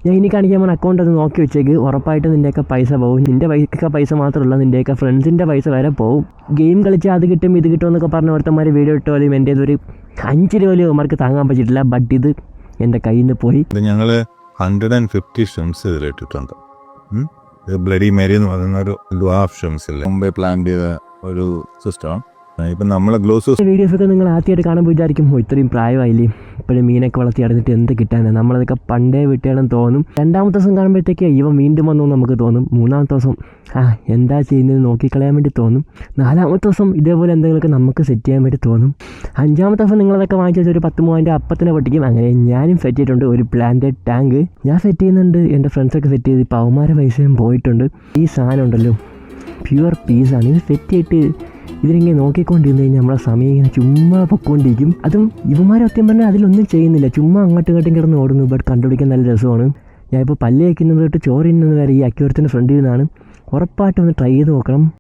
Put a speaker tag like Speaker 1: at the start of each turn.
Speaker 1: ഞാൻ ഇനി കാണിക്കാൻ പോകുന്ന അക്കൗണ്ട് അത് നോക്കി വെച്ചേക്ക്. ഉറപ്പായിട്ട് നിൻ്റെയൊക്കെ പൈസ പോകും. നിൻ്റെ പൈസ മാത്രമല്ല, നിൻ്റെയൊക്കെ ഫ്രണ്ട്സിൻ്റെ പൈസ വരെ പോകും. ഗെയിം കളിച്ചാൽ അത് കിട്ടും ഇത് കിട്ടും എന്നൊക്കെ പറഞ്ഞ ഒരുത്തന്മാർ വീഡിയോ ഇട്ടാലും എൻ്റെ ഒരു 5 രൂപ അവർക്ക് താങ്ങാൻ പറ്റിയിട്ടില്ല. ബട്ട് ഇത് എൻ്റെ കയ്യിൽ നിന്ന് പോയി.
Speaker 2: ഞങ്ങൾ 150 ഷെംസ് ഇതിലിട്ടിട്ടുണ്ട്. ബ്ലഡി മേരി എന്ന് പറയുന്ന ഒരു ഡ്വാർഫ് ഷെംസ് ഇല്ലേ, മുമ്പേ പ്ലാൻ ചെയ്ത ഒരു സിസ്റ്റമാണ്. ഇപ്പം നമ്മൾ
Speaker 1: വീഡിയോസൊക്കെ നിങ്ങൾ ആദ്യമായിട്ട് കാണുമ്പോൾ വിചാരിക്കും ഇത്രയും പ്രായമായില്ലേ, ഇപ്പോഴും മീനൊക്കെ വളർത്തി അടഞ്ഞിട്ട് എന്ത് കിട്ടാനാണ്, നമ്മളതൊക്കെ പണ്ടേ വിട്ടേണെന്ന് തോന്നും. 2ാമത്തെ ദിവസം കാണുമ്പോഴത്തേക്ക് ഇവ വീണ്ടും വന്നു നമുക്ക് തോന്നും. 3ാമത്തെ ദിവസം എന്താ ചെയ്യുന്നത് നോക്കിക്കളയാൻ വേണ്ടി തോന്നും. 4ാമത്തെ ദിവസം ഇതേപോലെ എന്തെങ്കിലുമൊക്കെ നമുക്ക് സെറ്റ് ചെയ്യാൻ വേണ്ടി തോന്നും. 5ാമത്തെ ദിവസം നിങ്ങളതൊക്കെ വാങ്ങിച്ചു വെച്ചാൽ ഒരു 10 മൂവായിരം അപ്പത്തിനെ പൊട്ടിക്കും. അങ്ങനെ ഞാനും സെറ്റ് ചെയ്തിട്ടുണ്ട് ഒരു പ്ലാന്റഡ് ടാങ്ക്. ഞാൻ സെറ്റ് ചെയ്യുന്നുണ്ട്, എൻ്റെ ഫ്രണ്ട്സൊക്കെ സെറ്റ് ചെയ്ത്. ഇപ്പോൾ അവന്മാരെ പൈസയും പോയിട്ടുണ്ട്. ഈ സാധനം ഉണ്ടല്ലോ പ്യുവർ പീസാണ്. ഇത് സെറ്റ് ചെയ്തിട്ട് ഇതിലിങ്ങനെ നോക്കിക്കൊണ്ടിരുന്ന് കഴിഞ്ഞാൽ നമ്മളെ സമയം ഇങ്ങനെ ചുമ്മാ പൊക്കോണ്ടിരിക്കും. അതും ഇവന്മാരെ സത്യം പറഞ്ഞാൽ അതിലൊന്നും ചെയ്യുന്നില്ല, ചുമ്മാ അങ്ങോട്ടും ഇങ്ങോട്ടും കിടന്ന് ഓടുന്നു. ബട്ട് കണ്ടുപിടിക്കാൻ നല്ല രസമാണ്. ഞാനിപ്പോൾ പല്ല് വയ്ക്കുന്നത് തൊട്ട് ചോറ് തിന്നുന്നത് വരെ ഈ അക്യൂറത്തിൻ്റെ ഫ്രണ്ടിൽ നിന്നാണ്. ഉറപ്പായിട്ടും ഒന്ന് ട്രൈ ചെയ്ത് നോക്കണം.